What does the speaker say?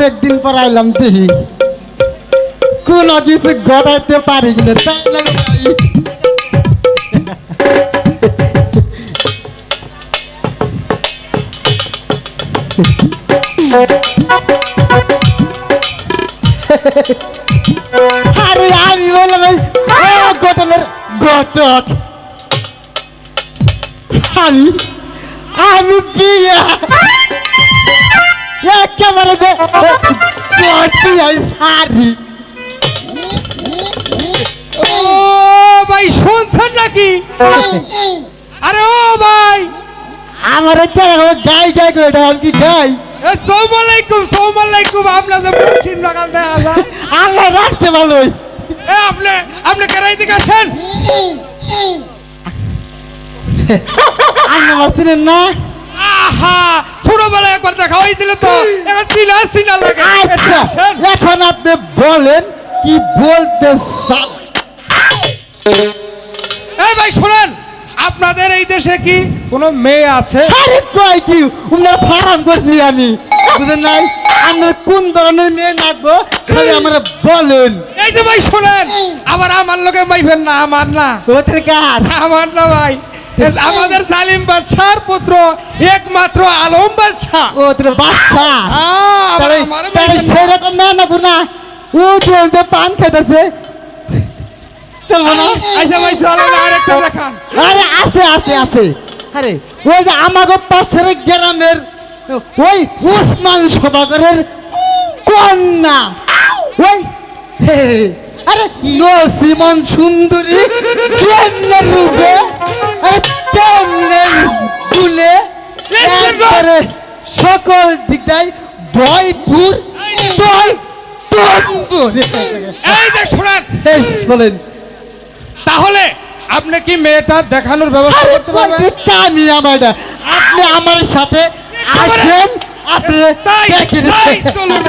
অনেকদিন পর আইলাম দেখি কোনো কিছু ঘটাইতে পারি কিনা তাই না ভাই? আরে আমি বললাম ঘটনের ঘটক আমি আমি বিয়া একেবারে যে সারি ও ভাই শুনছেন নাকি? আরে ও ভাই আমার গাই গাই করে এটা কি গাই সালামালাইকুম আপনাদের মুখছিন লাগাল দেয়া যায় আল্লাহ রাখতে ভালোই আপনি কেরাই দিকে আসেন আন্না মারছিলেন না আহা ছোটবেলায় একবার দেখা হয়েছিল তো এখন চিনা লাগে আচ্ছা এখন আপনি বলেন কি বলতে চান? এই ভাই শুনেন আপনাদের এই দেশে কি কোনো মেয়ে আছে? আরে কই কি উনার ফার্ম করছি আমি বুঝেন নাই আপনার কোন ধরনের মেয়ে লাগবো খালি আমার বলেন। এই যে ভাই শুনেন আবার আমার লোকে মাইবেন না আমার না তোদের কার আমার না ভাই আমাদের জালিম বাদশার পুত্র একমাত্র আলম বাদশা ও তোর বাচ্চা তাহলে সেরকম না না গুনা ও চলতে পান খেতেছে চলবো না। আচ্ছা ভাই চলো না আরেকটা দেখান। আরে আছে আছে আছে আরে ওই যে আমাকে পাশের গ্রামের ওই উসমান সদাগরের কন্যা ওই আরে নসিমন সুন্দরী কেমনের রূপে আরে কেমনের গুলে একবারে সকল দিকটাই ভয়পুর জয় তম্বুর। এই যে শুনেন বলেন তাহলে আপনি কি মেয়েটা দেখানোর ব্যবস্থা করতে পারবেন? আমি আমার আপনি আমার সাথে আসেন আপনি তাই চলুন